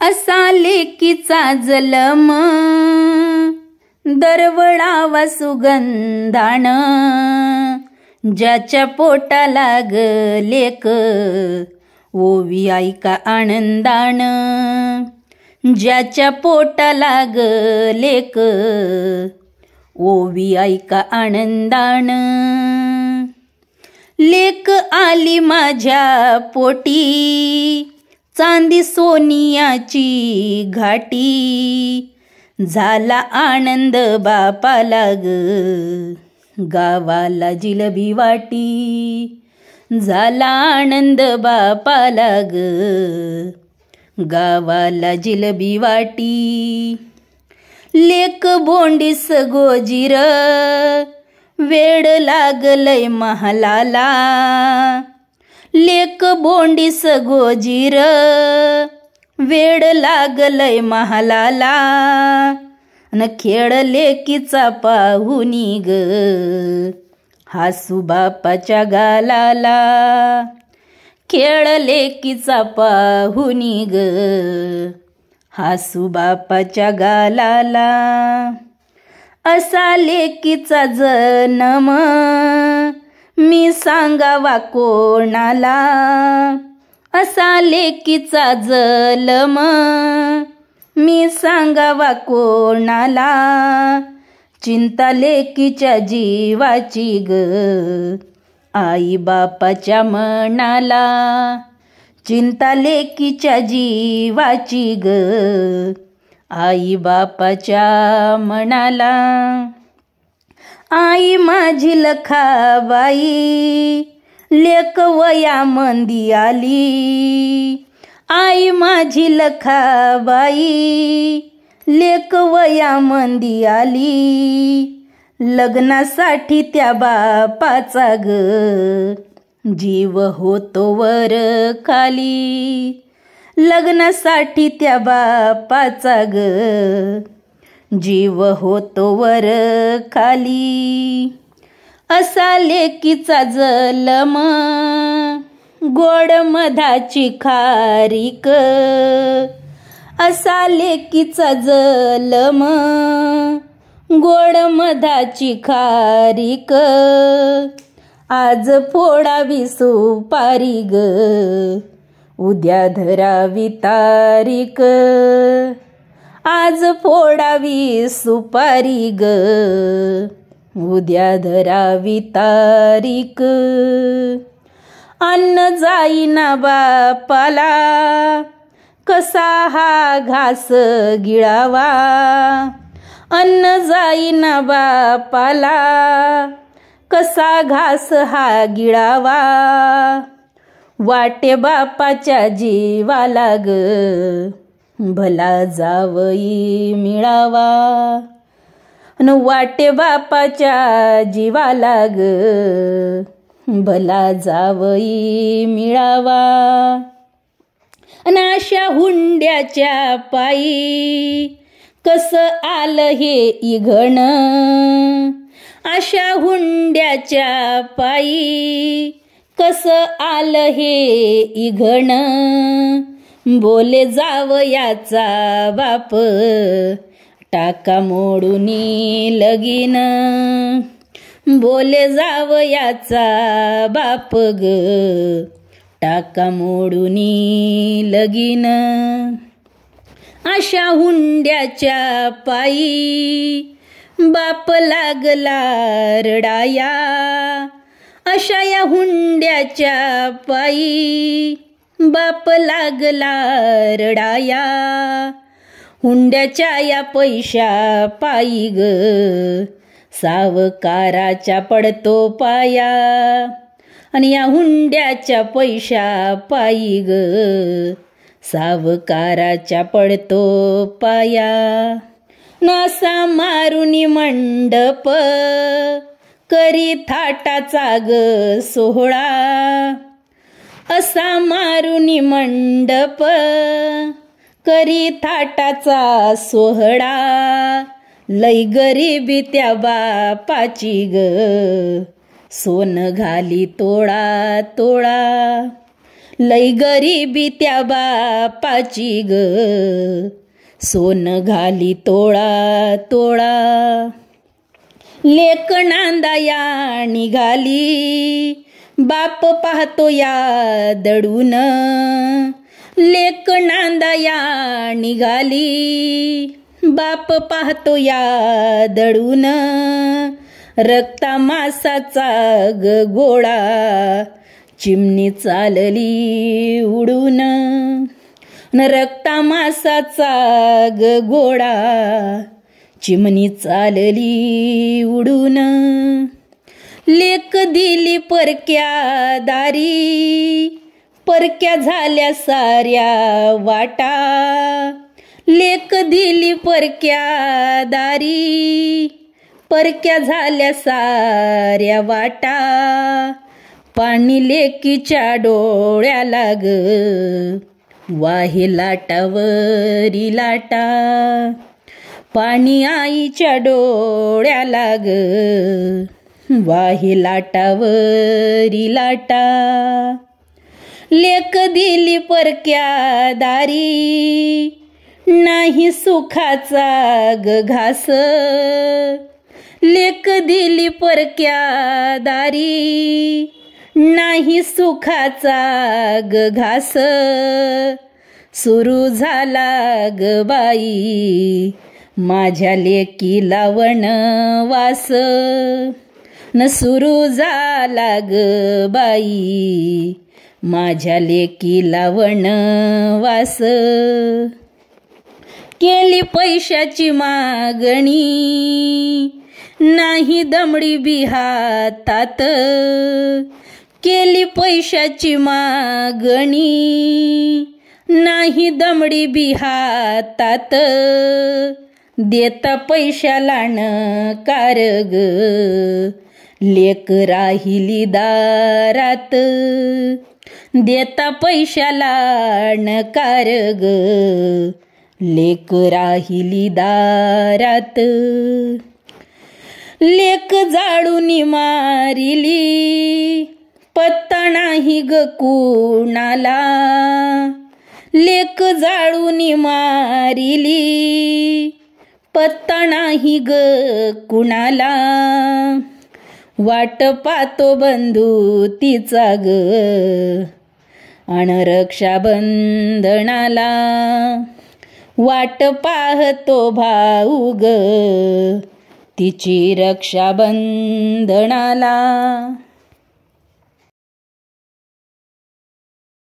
असा लेकीचा जलम दरवळावा सुगंधान, ज्याच्या पोटाला ग लेक ओवी ऐका आनंदान, ज्याच्या पोटाला ग लेक ओवी ऐका आनंदान. लेक आली माझ्या पोटी चांदी सोनियाची घाटी, झाला आनंद बापाला ग गावाला जिलबी वाटी, झाला आनंद बापाला ग गावाला जिलबी वाटी. लेक बोंडीस गोजीर वेड लागलय महालाला, लेक बोंडीस गोजीर वेड लागलय महालाला, न खेळ लेकीचा पाहुनी ग हासू बापाच्या गालाला, खेळ लेकीचा पाहुनी ग हासू बापाच्या गालाला. असा लेकीचा जन्म मी सांगावा कोणाला, असा लेकीचा जन्म मी सांगावा कोणाला, चिंता लेकीच्या जीवाची ग आई बापाच्या मनाला, चिंता लेकीच्या जीवाची ग आई बापाच्या मनाला. आई माझी लखाबाई लेक वया मंदी आली, आई माझी लखाबाई लेक वया मंदी आली, लग्नासाठी त्या बापाचा ग जीव होतो वर खाली, लग्नासाठी त्या बापाचा ग जीव होतो वर खाली. असा लेकीचा जलम गोड मधाची खारीक, असा लेकीचा जलम गोड मधाची खारीक, आज फोडावी सुपारी ग उद्या धरावी तारीख, आज फोडावी सुपारी ग उद्या धरावी तारीख. अन्न जाईना बापाला कसा हा घास गिळावा, अन्न जाईना बापाला कसा घास हा गिळावा, वाटे बापाच्या जीवाला ग भला जावई मिळावा, न वाटे बापाच्या जीवाला ग भला जावई मिळावा. न अशा हुंड्याच्या पायी कस आलं हे इघण, अशा हुंड्याच्या पायी कस आलं हे इघण, बोले जावयाचा बाप टाका मोडूनी लगीन, बोले जावयाचा बाप ग टाका मोडूनी लगीन. अशा हुंड्याच्या पायी बाप लागला रडाया, अशा या हुंड्याच्या पायी बाप लागला रडाया, हुंड्याच्या या पैशा पायी ग सावकाराच्या पडतो पाया, आणि या हुंड्याच्या पैशा पायी ग सावकाराच्या पडतो पाया. नासा मारुनी मंडप करी थाटाचा ग सोहळा, असा मारुनी मंडप करी थाटाचा सोहळा, लई गरिबी त्या बापाची ग सोन घाली तोळा तोळा, लई गरिबी त्या बापाची ग, सोनं घाली तोळा तोळा. लेक नांदाया निघाली, बाप पाहतो या दडून. लेक नांदाया निघाली, बाप पाहतो या दडून. रक्ता मासाचा ग गोळा, चिमणी चालली उडून. रक्ता मासाचा ग गोळा, चिमणी चालली उडून. लेक दिली परक्या दारी, परक्या झाल्या साऱ्या वाटा. लेक दिली परक्या दारी, परक्या झाल्या साऱ्या वाटा. पाणी लेकीच्या डोळ्याला ग, वाहे लाटावरी लाटा. पाणी आईच्या डोळ्याला ग, वाहे लाटावरी लाटा. लेक दिली परक्या दारी, नाही सुखाचा ग घास. लेक दिली परक्या दारी, नाही सुखाचा ग घास. सुरू झाला ग बाई, माझ्या लेकीला वनवास. न सुरू झाला ग बाई, माझ्या लेकीला वनवास. केली पैशाची मागणी, नाही दमडी बी हातात. केली पैशाची मागणी, नाही दमडी बी हातात. देता पैशाला नकार ग, लेक राहिली दारात. देता पैशाला नकार ग, लेक राहिली दारात. लेक जाळून मारिली, पत्ता नाही ग कुणाला. लेक जाळून मारिली, पत्ता नाही ग कुणाला. वाट पाहतो बंधू तिचा ग, अन रक्षाबंधनाला. वाट पाहतो भाऊ ग, तिची रक्षाबंधनाला.